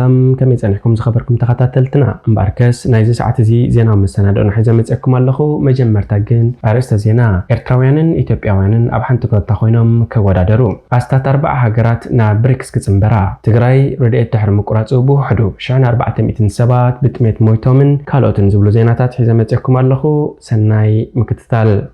سلام كم يصنعكم زخبركم تخاتلتنا مباركس نايز ساعات زي زينا مستندون حيزا متصكم اللهو مجمرتا جن ارستا زينا إرتراويانن إثيوبياويانن اب حنت كوتا خوينم كودادرو استات 4 هاجرات نا بريكس كصمبرا تግራይ ردئت تحر مقراصو بوحدو شان 400 سبات بتميت مويتومن كالوتن زبلو زيناتات حيزا متصكم اللهو سناي مكتتال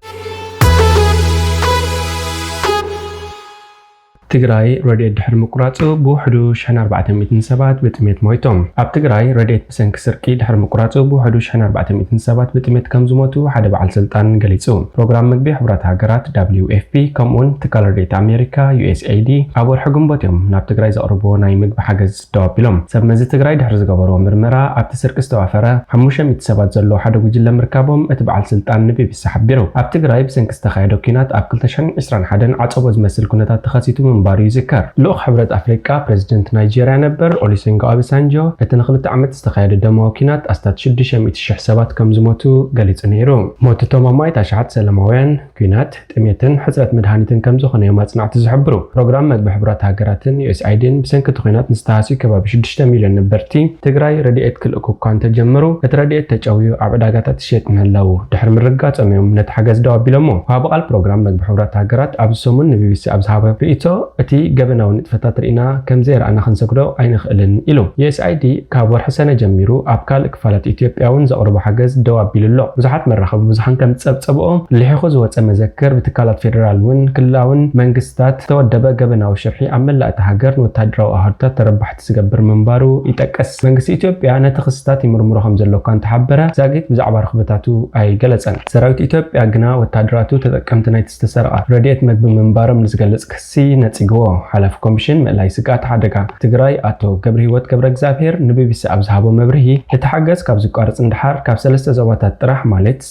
تግራይ ردئت تحر مقراصو بوحدو شان 400 سبات بتميت مويتوم اب تግራይ ردئت بسنك سرقي تحر مقراصو بوحدو شان 400 سبات بتميت كم زموتو حدا بعل سلطان غليصو بروجرام مغبي حبرات هاجرات WFP كمون تكال ردئت امريكا USAID ابور حكم بوتيم ناب تግራይ زقربو ناي مغبي حاجز دوبيلوم سب مزي تግራይ دحر زغبرو مرمرا اب تسرق استوافره 500 سبات زلو حدا غجل مركابهم اتبعل سلطان نبي بيسحبيرو اب تግራይ بسنك استخايدو كينات اب 2021 عصبو زمسل كنتات تخاسيتو باري ذكر لو خبرت افريقيا بريزيدنت نيجيريا نبر اوليسينغو ابيسانجو اتنخلت عمت استخايد دمو كينات استات 600 سبات كم زموتو غليص نيرو موتتو ماي تاشعت سلامويان كينات تميتن حزرت مدهانيتن كم زخونه يماصنعت زحبرو بروجرام مغبي حبرات هاجراتن USAID بسنك تخينات نستاسي كباب 6 مليون نبرتي تግራይ ردئت كلكو كان تجمرو اتردئت تچاويو عبداغاتات شيت نهلاو دحر مرغاص اميوم نتحجز دوا بيلمو وابقال بروجرام مغبي حبرات هاجرات ابسومن نبيسي ابزحابه ريتو اتي جبناو نتفتات رئينا كم زير أنا خنسقدو أين خلن إلو USAID كابور حسنة جميرو أبكال إكفالات إثيوبياون زقرب حجز دواب بيللو مزحات مرخب مزحان كم تسبقهم اللي حيخوز وتسمذكر بتكالات فيدرال ون كلاون منجستات تودبا جبناو شرحي عمل لا تهجر وتهدرو أهرتا تربح تسجبر منبارو يتكس منجس إثيوبيا نتخصصات يمرمرو خمزلو كان تحبره زاجت بزعبار خبتاتو أي جلسان سراوت إثيوبيا جنا وتهدراتو تتكمت نايت استسرقة رديت مجب منبارم نسجلس كسي نتيجو حلف كوميشن ملاي سقات حدقا تግራይ اتو قبر هيوت قبر اغزابير نبيبيس ابزحابو مبرهي يتحجز كاب زقارص اندحار كاب 3 زواتات طرح مالت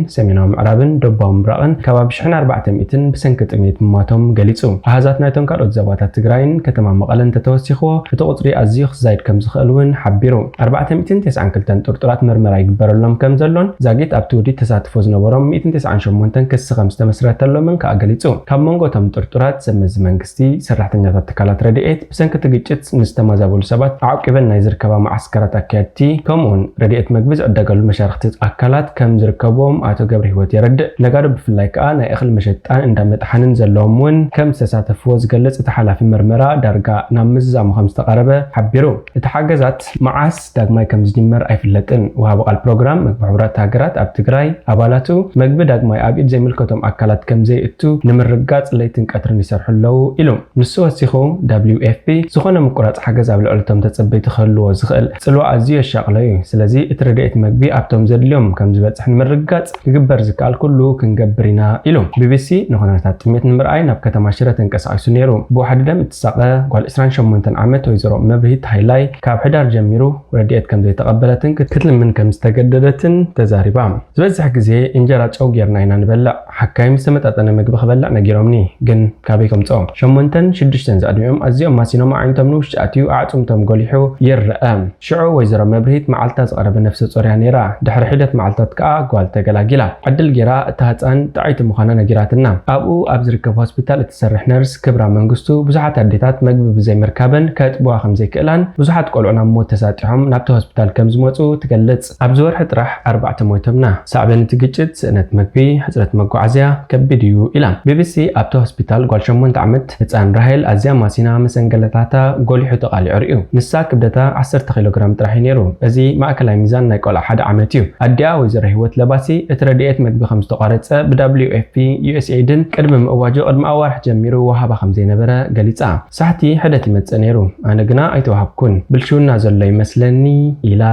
سميناو معرابن دباو مراقن كباب 1400 بسنك طميت ماتوم غليصو احازات نايتون كالوت زواتات تግራይን ከተማ መቀለን ተተወሲخو ተቆጥሪ አዚኽ زايد كم زخلون حبيرو 492 ጥርጥራት ምርመራ ይግበረሎም ከም ዘሎን ዛጌት ኣብቲ ወዲ ተሳትፎ ዝነበሮም 198 ክስ ከም ዝተመስረተሎምን ከአገሊጹ ካብ መንጎቶም ጥርጥራት ዘመዝ መንግስቲ ሰራሕተኛታት ተካላት ረድኤት ብሰንኪ ግጭት ንዝተማዛበሉ ሰባት ዓቂበን ናይ ዝርከባ ማዕስከራት ኣካየድቲ ከምኡን ረድኤት መግቢ ዝዕደገሉ መሻርክቲ ኣካላት ከም ዝርከቦም ኣቶ ገብረ ህይወት የረድእ ነጋዶ ብፍላይ ከዓ ናይ እኽሊ መሸጣን እንዳመጥሓንን ዘለዎም ውን ከም ዝተሳተፍዎ ዝገልጽ እቲ ሓላፊ ምርመራ ዳርጋ ናብ ምዝዛሙ ከም ዝተቐረበ ሓቢሩ እቲ ሓገዛት መዓስ ዳግማይ ከም ዝጅመር ኣይፍለጥን ወሃብ ቃል ፕሮግራም መግቢ ሕብራት ሃገራት ኣብ ትግራይ ኣባላቱ መግቢ ዳግማይ ኣብ ኢድ ዘይምልከቶም ኣካላት ከም ዘይእቱ ንምርጋጽ ለይትን ቀትርን ይሰርሑለው ኢሎም ንሱ ወሲኹ WFP ዝኾነ ምቁራጽ ሓገዝ ኣብ ልዕልቶም ተጸበይቲ ክህልዎ ዝኽእል ጽልዋ ኣዝዩ የሻቕለዩ ስለዚ እቲ ረድኤት መግቢ ኣብቶም ዘድልዮም ከም ዝበጽሕ ንምርጋጽ ክግበር ዝከኣል ኩሉ ክንገብር ኢና ኢሎም BBC ንኹነታት ጥሜት ንምርኣይ ናብ ከተማ ሽረ ተንቀሳቒሱ ነይሩ ብዋሕዲ ደም እትሳቐ ጓል 28 ዓመት ወይዘሮ መብርሂት ሃይላይ ካብ ሕዳር ጀሚሩ ረድኤት ከም ዘይተቐበለትን ክትልምን ከም ዝተገደደትን ተዛሪባ ዝበዝሕ ግዜ እንጀራ ጨው ጌርና ኢና ንበልዕ ሓካይም ዝተመጣጠነ ምግቢ ክበልዕ ነጊሮምኒ ግን ካበይ ከምፅኦም 8-6 زاديهم أزيهم ماسينهم عينتهم نوش أتيو أعطمتهم قوليحو يرأى شعو ويزر مبرهيت معلتا زقرب نفس صوريها نيرا دحر حيدت معلتات كا قوالتا قلاقيلا عدل جراء تهاتان تعيت مخانانا جراتنا أبو أبزركب هوسبيتال تسرح نرس كبرا منقستو بزحات عديتات مقب بزي مركابن كاتبوا خمزي كإلان بزحات قولعنا موت تساتحهم نابتو هوسبيتال كمزموتو تقلت أبزور حترح 4 موتمنا سعبين تقجت سنة مقبي حزرت مقو عزيا كبديو إلان BBC أبتو هوسبيتال قول شمون تعمت هتسان راهيل أزيا ماسينا مسنجلتاتا قوليحو تقالي عرئيو نسا كبدتا 10 كيلوغرام طرحي نيرو ازي ماكلاي ميزان نايقول حد عمتيو أديا وزر هيوت لباسي اترديت مقبي 5 قارصه ب WFP USAID قدم مواجه قدم اورح جميرو وهابا 5 نبره غليصا ساعتي حدت يمص نيرو انا غنا ايتوهابكن بلشونا زلو يمسلني الى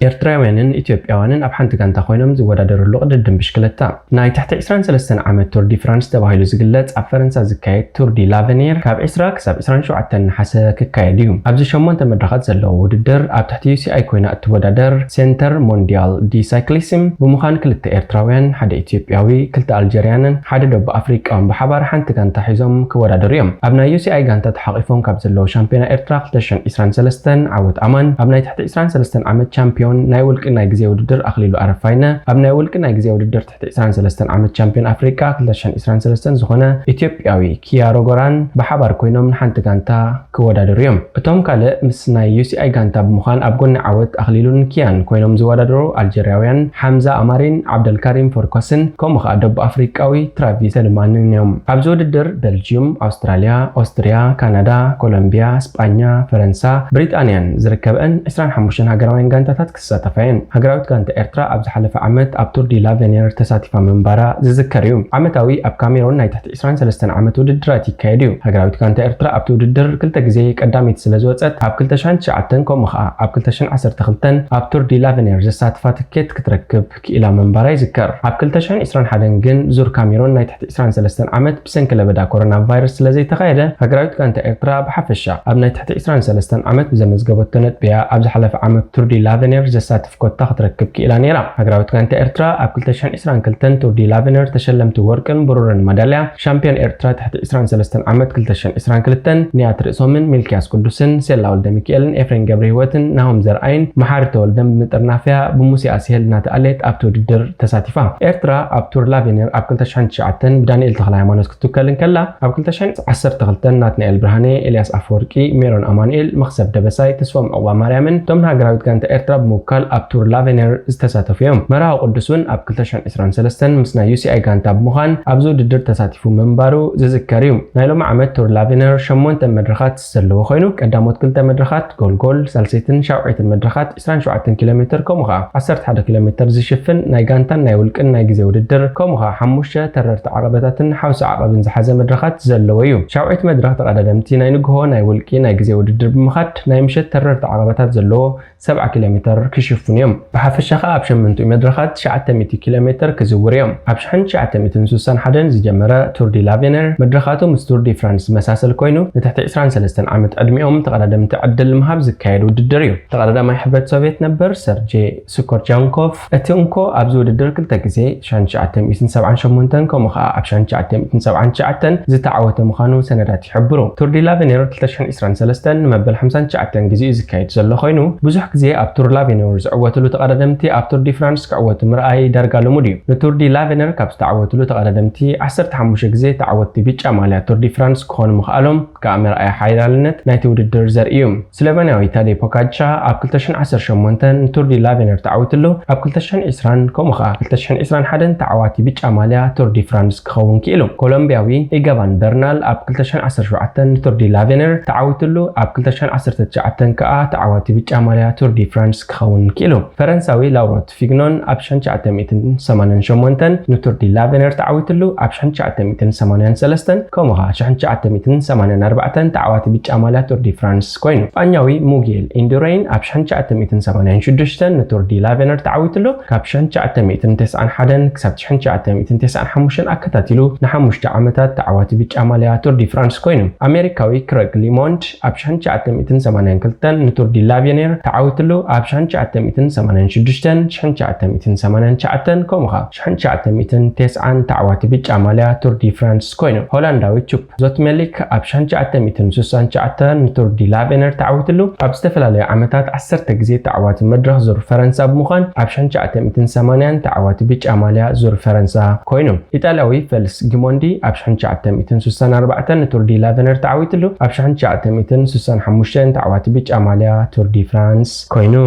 إرتراويانن إثيوبياوانن أب حنت كانتا خوينم زودادرلو قددم بشكلتا ناي تحت 23 عام تور دي فرانس تباهيلو زغلت أب فرنسا زكايد تور دي لافينير كاب 10 كساب 27 حسا ككايديو أبز شمون تمدرخات زلو وددر أب تحت UCI كوينا تودادر سنتر مونديال دي سايكليسم بمخان كلتا إرتراويان حدا إثيوبياوي كلتا ألجيريانن حدا دوب أفريقا بحبار حنت كانتا حيزم كودادر يوم أبنا UCI كانتا تحقيفون كاب زلو شامبيونا إرترا 2023 عود أمان أبنا تحت 23 عام شامبيون شامبيون ناي ولق ناي غزي وددر اخليلو عرفاينا اب ناي ولق ناي غزي وددر تحت 23 عام شامبيون افريكا 2023 زخونه اثيوبياوي كيارو غوران بحبر كوينوم حنت غانتا كودادريوم اتوم كاله مس ناي UCI غانتا بمخان اب غون عوت اخليلون كيان كوينوم زوادادرو الجيرياويان حمزه امارين عبد الكريم فوركوسن كوم خادب افريكاوي ترافيس لمانيوم ابزو وددر بلجيوم استراليا اوستريا كندا كولومبيا اسبانيا فرنسا بريطانيان زركبن 25 هاجراوين غانتاتات كساتفاين هاجراوت غانتا ኤርትራ ኣብ ዝሓለፈ ዓመት ኣብ ቱር ዲ ላቬኒር ተሳቲፋ መንባራ ዝዝከር እዩ ዓመታዊ ኣብ ካሜሩን ናይ ትሕቲ 23 ዓመት ውድድራት ይካየድ እዩ ሃገራዊት ጋንታ ኤርትራ ኣብቲ ውድድር ክልተ ግዜ ቀዳሚት ስለ ዝወፀት ኣብ 2009 ከምኡ ከዓ ኣብ 2012 ኣብ ቱር ዲ ላቬኒር ዘሳትፋ ትኬት ክትረክብ ክኢላ መንባራ ይዝከር ኣብ 2021 ግን ዙር ካሜሩን ናይ ትሕቲ 23 ዓመት ብሰንኪ ለበዳ ኮሮና ቫይረስ ስለ ዘይተኻየደ ሃገራዊት ጋንታ ኤርትራ ብሓፈሻ ኣብ ናይ ትሕቲ 23 ዓመት ብዘመዝገበቶ ነጥብያ ኣብ ዝሓለፈ ዓመት ቱር ዲ ላቬኒር ዘሳትፍ ኮታ ክትረክብ ክኢላ ነይራ ሃገራዊት ጋንታ ኤርትራ ኣብ 2022 ቱር ዲ ላቬኒር ተሸለምቲ ወርቅን ብሩርን መዳልያ ሻምፒዮን ኤርትራ ትሕቲ 23 ዓመት 2022 ኒያት ርእሶምን ሚልኪያስ ቅዱስን ሴላ ወልደ ሚካኤልን ኤፍሬም ገብረ ህይወትን ናሆም ዘርአይን መሓር ተወልደን ብምጥርናፍያ ብሙሴ ኣስሄል ናተኣሌት ኣብቲ ውድድር ተሳቲፋ ኤርትራ ኣብ ቱር ላቬኒር ኣብ 2009 ብዳንኤል ተክለ ሃይማኖት ክትውከልን ከላ ኣብ 2012 ናትናኤል ብርሃኔ ኤልያስ አፈወርቂ ሜሮን አማኑኤል መክሰብ ደበሳይ ተስፎም ዕቋ ማርያምን ቶም ሃገራዊት ጋንታ ኤርትራ ብምውካል ኣብ ቱር ላቬኒር ዝተሳተፉ እዮም መራዊ ቅዱስን ኣብ 2023 ምስ ናይ UCI ጋንታ ብምዃን ኣብዚ ውድድር ተሳቲፉ መንባሩ ዝዝከር እዩ ናይ ሎሚ ዓመት ቱር ላቬኒር 8 መድረኻት ዘለዎ ኮይኑ ቀዳሞት 2 መድረኻት ጎልጎል ሳልሰይትን ሻውዒትን መድረኻት 27 ኪሎ ሜትር ከምኡ ከዓ 11 ኪሎ ሜትር ዝሽፍን ናይ ጋንታን ናይ ውልቅን ናይ ግዜ ውድድር ከምኡ ከዓ 5 ተረርቲ ዓቐበታትን ሓውሲ ዓቐብን ዝሓዘ መድረኻት ዘለዎ እዩ ሻውዒት መድረኽ ተቐዳደምቲ ናይ ንግሆ ናይ ውልቂ ናይ ግዜ ውድድር ብምኻድ ናይ ምሸት ተረርቲ ዓቐበታት ዘለዎ 7 ኪሎ ሜትር ክሽፍኑ እዮም ብሓፈሻ ከዓ ኣብ 8 መድረኻት 900 ኪሎ ሜትር ክዝውር እዮም ኣብ 1961 ዝጀመረ ቱር ዲ ላቬኒር መድረኻቱ ምስ ቱር ዲ ፍራንስ መሳሰል ኮይኑ ንትሕቲ 23 ዓመት ዕድሚኦም ተቐዳደምቲ ዕድል ምሃብ ዝካየድ ውድድር እዩ ተቐዳዳማይ ሕብረት ሶቪየት ነበር ሰርጄ ስኮርጃንኮቭ እቲ እንኮ ኣብዚ ውድድር ክልተ ግዜ 1978 ከምኡ ከዓ ኣብ 1979 ዝተዓወተ ምዃኑ ሰነዳት ይሕብሩ ቱር ዲ ላቬኒር 2023 ንመበል 59 ግዜ ዝካየድ ዘሎ ኮይኑ ብዙሕ ግዜ ኣብ ቱር ላቬኒር ዝዕወትሉ ተቐዳደምቲ ኣብ ቱር ዲ ፍራንስ ክዕወቱ ምርኣይ ዳርጋ ልሙድ እዩ ንቱር ዲ ላቬኒር ካብ ዝተዓወትሉ ተቐዳደምቲ 15 ግዜ ተዓወትቲ ቢጫ ማልያ ቱር ዲ ፍራንስ ክኾኑ ምኽኣሎም ካብ ምርኣይ ሓያልነት ናይቲ ውድድር ዘርኢ እዩ ስሎቬንያዊ ታዴይ ፖጋቻ ኣብ 2018 ንቱር ዲ ላቬኒር ተዓዊትሉ ኣብ 2020 ከምኡ ከዓ 2021 ተዓዋቲ ቢጫ ማልያ ቱር ዲ ፍራንስ ክኸውን ክኢሉ ኮሎምቢያዊ ኢጋቫን በርናል ኣብ 2017 ንቱር ዲ ላቬኒር ተዓዊትሉ ኣብ 2019 ከዓ ተዓዋቲ ቢጫ ማልያ ቱር ዲ ፍራንስ ክኸውን ክኢሉ ፈረንሳዊ ላውሮት ፊግኖን ኣብ 1988 ንቱር ዲ ላቬኒር ተዓዊትሉ ኣብ 1983 ከምኡ ከዓ 1984 ተዓዋቲ ቢጫ ማልያ ቱር ዲ ፍራንስ ኮይኑ ስፓኛዊ ሙጌል ኢንዱሬይን ኣብ 1986 ንቱር ዲ ላቬኒር ተዓዊትሉ ካብ 1991 ክሳብ 1995 ኣከታቲሉ ን5 ዓመታት ተዓዋቲ ቢጫ ማልያ ቱር ዲ ፍራንስ ኮይኑ ኣሜሪካዊ ክረግ ሊሞንድ ኣብ 1982 ንቱር ዲ ላቬኒር ተዓዊትሉ ኣብ 1986 1989 ከምኡ ከዓ 1990 ተዓዋቲ ቢጫ ማልያ ቱር ዲ ፍራንስ ኮይኑ ሆላንዳዊ ቹፕ ዞትሜሊክ ኣብ 1969 ንቱር ዲ ላቬኒር ተዓዊትሉ ኣብ ዝተፈላለዩ ዓመታት 10 ግዜ ተዓዋቲ መድረኽ ዙር ፈረንሳ ብምዃን ኣብ 1980 ተዓዋቲ ቢጫ ማልያ ዙር ፈረንሳ ኮይኑ ኢጣልያዊ ፈልስ ጊሞንዲ ኣብ 1964 ንቱር ዲ ላቬኒር ተዓዊትሉ ኣብ 1965 ተዓዋቲ ቢጫ ማልያ ቱር ዲ ፍራንስ ኮይኑ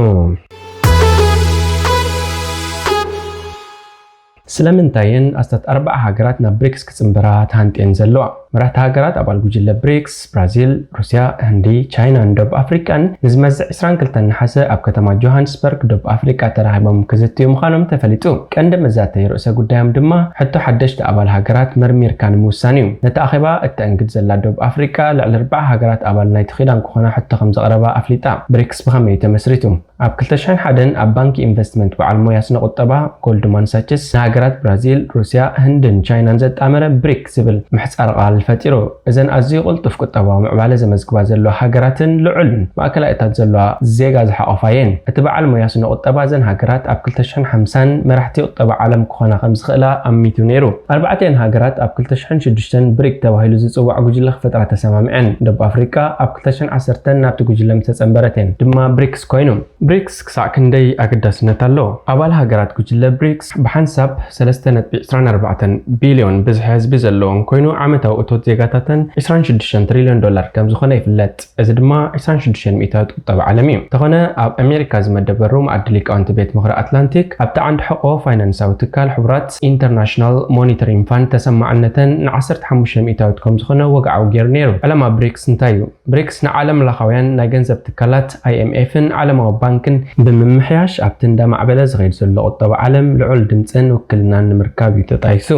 ስለምንታይን ኣስታት 4 ሃገራት ናብ ብሪክስ ክጽምበራ ተሃንጤን ዘለዋ መራሕቲ ሃገራት ኣባል ጉጅለ ብሪክስ ብራዚል ሩስያ ህንዲ ቻይናን ደቡብ ኣፍሪካን ንዝመጽእ 22 ነሓሰ ኣብ ከተማ ጆሃንስበርግ ደቡብ ኣፍሪካ ተራኺቦም ክዝትዩ ምዃኖም ተፈሊጡ ቀንዲ መዛተይ ርእሰ ጉዳዮም ድማ ሕቶ ሓደሽቲ ኣባል ሃገራት መርሚርካ ንምውሳን እዩ ነቲ ኣኼባ እተእንግድ ዘላ ደቡብ ኣፍሪካ ልዕሊ 4 ሃገራት ኣባል ናይቲ ኺዳን ክኾና ሕቶ ከም ዘቕረባ ኣፍሊጣ ብሪክስ ብኸመይ ተመስሪቱ ኣብ 2001 ኣብ ባንኪ ኢንቨስትመንት በዓል ሞያ ስነ ቁጠባ ጎልድማን ሳችስ ንሃገራት ብራዚል ሩስያ ህንድን ቻይናን ዘጣመረ ብሪክ ዝብል ምሕጻር ቃል ፈጢሩ እዘን ኣዝዩ ቅልጡፍ ቁጠባዊ ምዕባለ ዘመዝግባ ዘሎ ሃገራትን ልዑልን ማእከላይታት ዘለዋ ዜጋ ዝሓቆፋየን እቲ በዓል ሞያ ስነ ቁጠባ ዘን ሃገራት ኣብ 2050 መራሕቲ ቁጠባ ዓለም ክኾና ከም ዝኽእላ ኣሚቱ ነይሩ። 4 ሃገራት ኣብ 2006 ብሪክ ተባሂሉ ዝጽዋዕ ጉጅለ ክፈጥራ ተሰማምዐን። ደቡብ ኣፍሪካ ኣብ 2010 ናብቲ ጉጅለ ተጸምበረተን ድማ ብሪክስ ኮይኑ ብሪክስ ክሳዕ ክንደይ ኣገዳስነት ኣለዎ? ኣባል ሃገራት ጉጅለ ብሪክስ ብሓንሳብ 3.24 ቢልዮን ብዝሒ ህዝቢ ዘለዎም ኮይኑ ዓመታዊ እቶት ዜጋታትን 26 ትሪልዮን ዶላር ከም ዝኾነ ይፍለጥ። እዚ ድማ 26% ቁጠባ ዓለም እዩ። ተኾነ ኣብ ኣሜሪካ ዝመደበሩ ማዕዲ ሊቃውንቲ ቤት ምኽሪ ኣትላንቲክ ኣብቲ ዓንዲ ሕቆ ፋይናንሳዊ ትካል ሕቡራት ኢንተርናሽናል ሞኒተሪንግ ፋንድ ተሰማዕነተን ን15% ከም ዝኾነ ወግዓዊ ገይሩ ነይሩ። ዕላማ ብሪክስ እንታይ እዩ? ብሪክስ ንዓለም ለኻውያን ናይ ገንዘብ ትካላት IMFን ዓለማዊ ባንክን ብምምሕያሽ ኣብቲ እንዳማዕበለ ዝኸይድ ዘሎ ቁጠባ ዓለም ልዑል ድምፅን ውክልናን ንምርካብ እዩ ተጣይሱ።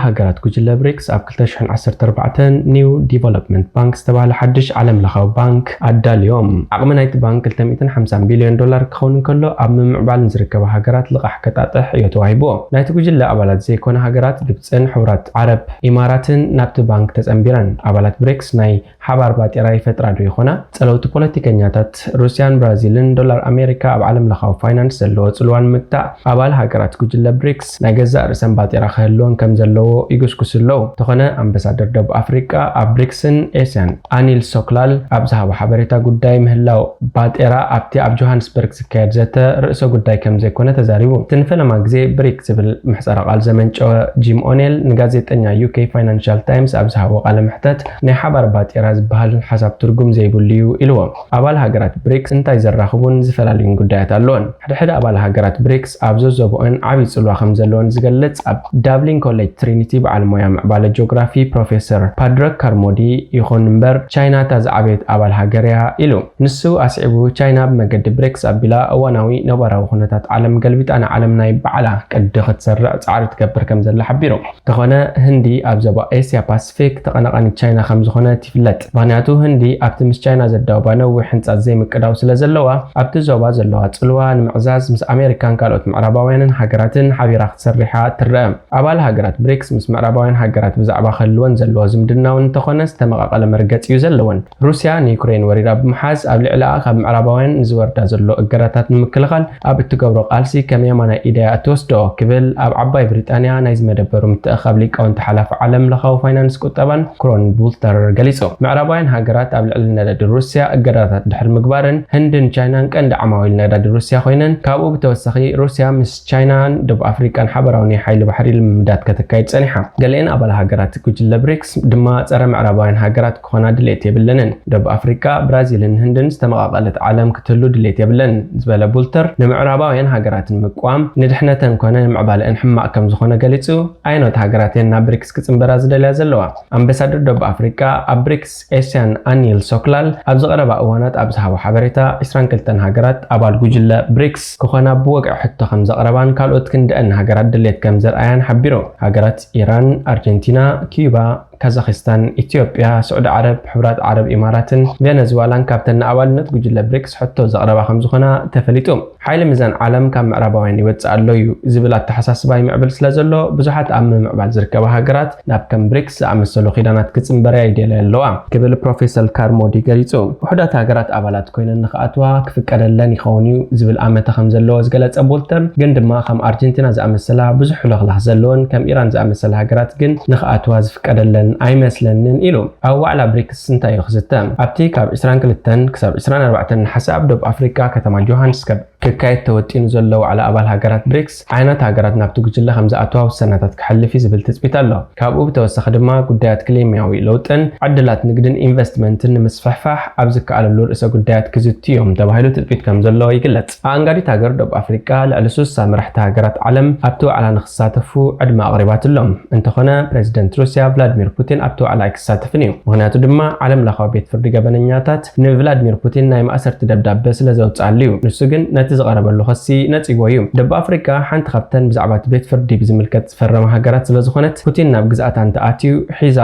ሃገራት ጉጅለ ብሪክስ ኣብ 2014 ኒው ዲቨሎፕመንት ባንክ ዝተባሃለ ሓድሽ ዓለም ለኻዊ ባንክ ኣዳልዮም። ዓቕሚ ናይቲ ባንክ 250 ቢልዮን ዶላር ክኸውን ከሎ ኣብ ምምዕባልን ዝርከባ ሃገራት ልቓሕ ከጣጥሕ እዩ ተዋሂብዎ። ናይቲ ጉጅለ ኣባላት ዘይኮነ ሃገራት ግብፅን ሕቡራት ዓረብ ኢማራትን ናብቲ ባንክ ተጸምቢረን። ኣባላት ብሪክስ ናይ ሓባር ባጤራ ይፈጥራ ዶ ይኾና? ጸለውቲ ፖለቲከኛታት ሩስያን ብራዚልን ዶላር ኣሜሪካ ኣብ ዓለም ለኻዊ ፋይናንስ ዘለዎ ጽልዋን ምግታእ ኣባል ሃገራት ጉጅለ ብሪክስ ናይ ገዛእ ርእሰን ባጤራ ክህልዎን ከም ዘለዎ ይግስኩስለው። ተኾነ ኣምባሳደር ደቡብ ኣፍሪካ ኣብ ብሪክስን ኤስያን ኣኒል ሶክላል ኣብ ዝሃቦ ሓበሬታ ጉዳይ ምህላው ባጤራ ኣብቲ ኣብ ጆሃንስበርግ ዝካየድ ዘተ ርእሰ ጉዳይ ከም ዘይኮነ ተዛሪቡ። ትንፈለማ ግዜ ብሪክ ዝብል ምሕፀረ ቃል ዘመንጨወ ጂም ኦኔል ንጋዜጠኛ UK ፋይናንሻል ታይምስ ኣብ ዝሃቦ ቃለ ምሕተት ናይ ሓባር ባጤራ ዝበሃል ሓሳብ ትርጉም ዘይብሉ እዩ ኢልዎ። ኣባል ሃገራት ብሪክስ እንታይ ዘራኽቡን ዝተፈላለዩ ጉዳያት ኣለዎን። ሕድሕድ ኣባል ሃገራት ብሪክስ ኣብ ዘዘብኦን ዓብይ ጽልዋ ከም ዘለዎን ዝገልጽ ኣብ ዳብሊን ኮሌጅ ትሪኒቲ በዓል ሞያ ምዕባለ ጂኦግራፊ ፕሮፌሰር ፓድረክ ካርሞዲ ይኹን እምበር ቻይና ታዝዓበየት ኣባል ሃገርያ ኢሉ። ንሱ ኣስዒቡ ቻይና ብመገዲ ብሪክስ ኣቢላ እዋናዊ ነባራዊ ኩነታት ዓለም ገልቢጣ ንዓለም ናይ በዓላ ቅዲ ክትሰርዕ ፃዕሪ ትገብር ከም ዘላ ሓቢሩ። ተኾነ ህንዲ ኣብ ዞባ ኤስያ ፓሲፊክ ተቐናቃኒት ቻይና ከም ዝኾነት ይፍለጥ። ምክንያቱ ህንዲ ኣብቲ ምስ ቻይና ዘዳውባ ነዊሕ ህንፃት ዘይምቅዳው ስለ ዘለዋ ኣብቲ ዞባ ዘለዋ ጽልዋ ንምዕዛዝ ምስ ኣሜሪካን ካልኦት ምዕራባውያንን ሃገራትን ሓቢራ ክትሰርሓ ትረአ። ኣባል ሃገራት ብሪክስ ምስ ምዕራባውያን ሃገራት ብዛዕባ ከልወን ዘለዎ ዝምድናውን እንተኾነ ዝተመቃቀለ መርገፂ እዩ ዘለወን። ሩስያ ንዩክሬን ወሪራ ብምሓዝ ኣብ ልዕሊኣ ካብ ምዕራባውያን ዝወርዳ ዘሎ እገራታት ንምክልኻል ኣብ እትገብሮ ቃልሲ ከም የማናይ ኢድያ እትወስዶ ክብል ኣብ ዓባይ ብሪጣንያ ናይ ዝመደበሩ ምትእኻብ ሊቃውንቲ ሓላፊ ዓለም ለኻዊ ፋይናንስ ቁጠባን ክሮን ቡልተር ገሊጹ። ምዕራባውያን ሃገራት ኣብ ልዕሊ ነዳዲ ሩስያ እገራታት ድሕሪ ምግባርን ህንድን ቻይናን ቀንዲ ዓማዊል ነዳዲ ሩስያ ኮይነን ካብኡ ብተወሳኺ ሩስያ ምስ ቻይናን ደቡብ ኣፍሪካን ሓበራዊ ናይ ሓይሊ ባሕሪ ልምምዳት ከተካይድ ጸኒሓ። ገሊአን ኣባል ሃገራት ጉጅለ ብሪክስ ድማ ጸረ ምዕራባውያን ሃገራት ክኾና ድሌት የብለንን። ደቡብ ኣፍሪካ ብራዚልን ህንድን ዝተመቃቀለት ዓለም ክትህሉ ድሌት የብለንን ዝበለ ቡልተር ንምዕራባውያን ሃገራትን ምቋም ንድሕነተን ኮነ ንምዕባለአን ሕማቅ ከም ዝኾነ ገሊጹ ዓይነት ሃገራትን ናብ ብሪክስ ክጽምበራ ዝደልያ ዘለዋ። ኣምባሳደር ደቡብ ኣፍሪካ ኣብ ብሪክስ ኤስያን ኣኒል ሶክላል ኣብ ዝቐረባ እዋናት ኣብ ዝሃቦ ሓበሬታ 22 ሃገራት ኣባል ጉጅለ ብሪክስ ክኾና ብወግዒ ሕቶ ከም ዘቕረባን ካልኦት ክንደአን ሃገራት ድሌት ከም ዘርአያን ሓቢሩ። ሃገራት ኢራን፣ ኣርጀንቲና፣ ኪዩባ፣ ካዛክስታን፣ ኢትዮጵያ፣ ሳዑዲ ዓረብ፣ ሕቡራት ዓረብ ኢማራትን ቬነዙዌላን ካብተን ኣባልነት ጉጅለ ብሪክስ ሕቶ ዘቕረባ ከም ዝኾና ተፈሊጡ። ሓይሊ ሚዛን ዓለም ካብ ምዕራባውያን ይወፅእ ኣሎ እዩ ዝብል ኣተሓሳስባ ይምዕብል ስለ ዘሎ ብዙሓት ኣብ ምምዕባል ዝርከባ ሃገራት ናብ ከም ብሪክስ ዝኣመሰሉ ኺዳናት ክጽምበርያ ይደልያ ኣለዋ ክብል ፕሮፌሰር ካርሞዲ ገሊጹ። ውሕዳት ሃገራት ኣባላት ኮይነን ንኽኣትዋ ክፍቀደለን ይኸውን እዩ ዝብል ኣመተ ከም ዘለዎ ዝገለጸ ቦልተር ግን ድማ ከም ኣርጀንቲና ዝኣመሰላ ብዙሕ ልኽላኽ ዘለዎን ከም ኢራን ዝኣመሰላ ሃገራት ግን ንኽኣትዋ ዝፍቀደለን ኣይመስለንን ኢሉ። ኣብ ዋዕላ ብሪክስ እንታይ እዩ ክዝተ? ኣብቲ ካብ 22 ክሳብ 24 ነሓሰ ኣብ ደቡብ ኣፍሪካ ከተማ ጆሃንስበርግ ክካየድ ተወጢኑ ዘሎ ዋዕላ ኣባል ሃገራት ብሪክስ ዓይነት ሃገራት ናብቲ ጉጅለ ከም ዝኣትዋ ውሳነታት ክሕልፍ ዝብል ትፅቢት ኣሎ። ካብኡ ብተወሳኺ ድማ ጉዳያት ክሊማዊ ለውጥን ዕድላት ንግድን ኢንቨስትመንትን ንምስፍሕፋሕ ኣብ ዝከኣለሉ ርእሰ ጉዳያት ክዝቱ እዮም ተባሂሉ ትፅቢት ከም ዘሎ ይግለጽ። ኣንጋዲት ሃገር ደቡብ ኣፍሪካ ልዕሊ 60 መራሕቲ ሃገራት ዓለም ኣብቲ ዋዕላ ንክሳተፉ ዕድመ ኣቕሪባትሎም እንተኾነ ፕሬዚደንት ሩስያ ቭላድሚር ፑቲን ኣብቲ ዋዕላ ኣይክሳተፍን እዩ። ምክንያቱ ድማ ዓለም ለኻዊ ቤት ፍርዲ ገበነኛታት ንቭላድሚር ፑቲን ናይ ማእሰርቲ ደብዳቤ ስለ ዘውፅኣሉ እዩ። ንሱ ግን ነቲ ዝቐረበሉ ክሲ ነፂጎ እዩ። ደቡብ ኣፍሪካ ሓንቲ ካብተን ብዛዕባ እቲ ቤት ፍርዲ ብዝምልከት ዝፈረማ ሃገራት ስለ ዝኾነት ፑቲን ናብ ግዝኣታ እንተኣትዩ ሒዛ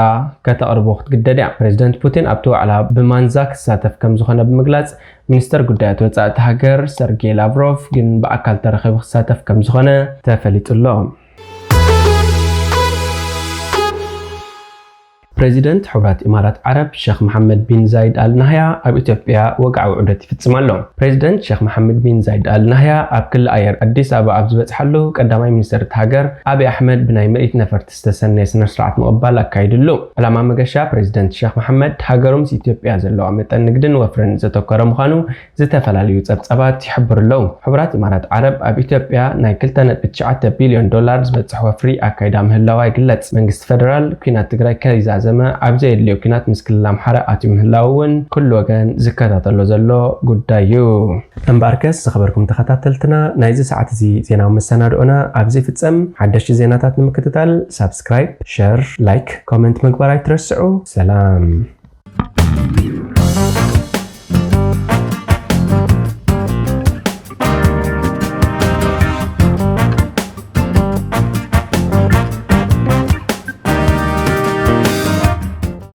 ከተቕርቦ ክትግደድ እያ። ፕሬዚደንት ፑቲን ኣብቲ ዋዕላ ብማንዛ ክሳተፍ ከም ዝኾነ ብምግላጽ ሚኒስተር ጉዳያት ወጻእቲ ሃገር ሰርጌይ ላቭሮቭ ግን ብኣካል ተረኺቡ ክሳተፍ ከም ዝኾነ ተፈሊጡሎ። بريزيدنت حبرات إمارات عرب شيخ محمد بن زايد آل نهيان أب إثيوبيا وقع وعدت يفتصم له. بريزيدنت شيخ محمد بن زايد آل نهيان أب كل أير أديس أبا أبزبت حلو قدامي منستر هاجر أبي أحمد بن مئة نفر تستسنى سنة سرعة مقبل أكيد له. على مجاشا بريزيدنت شيخ محمد هاجرهم إثيوبيا زلوا عمت النقدن وفرن زتكرم خانو زتفلاليو تبات يحبر له. حبرات إمارات عرب أب إثيوبيا نايكلتنا ب9 بليون دولار بتصحوا فري أكيد مهلا قلت منجست فدرال كينات تجري كريزة زما عبزي اللي كينات مسكلا محرقات مهلاون كل وجن زكاة طلو زلو قدايو أمباركس خبركم تخطاتلتنا نايز ساعات زينا ومسانادونا عبزي فتسم حدش زيناتات نمكتتال سبسكرايب شير لايك كومنت مقبراي ترسعو سلام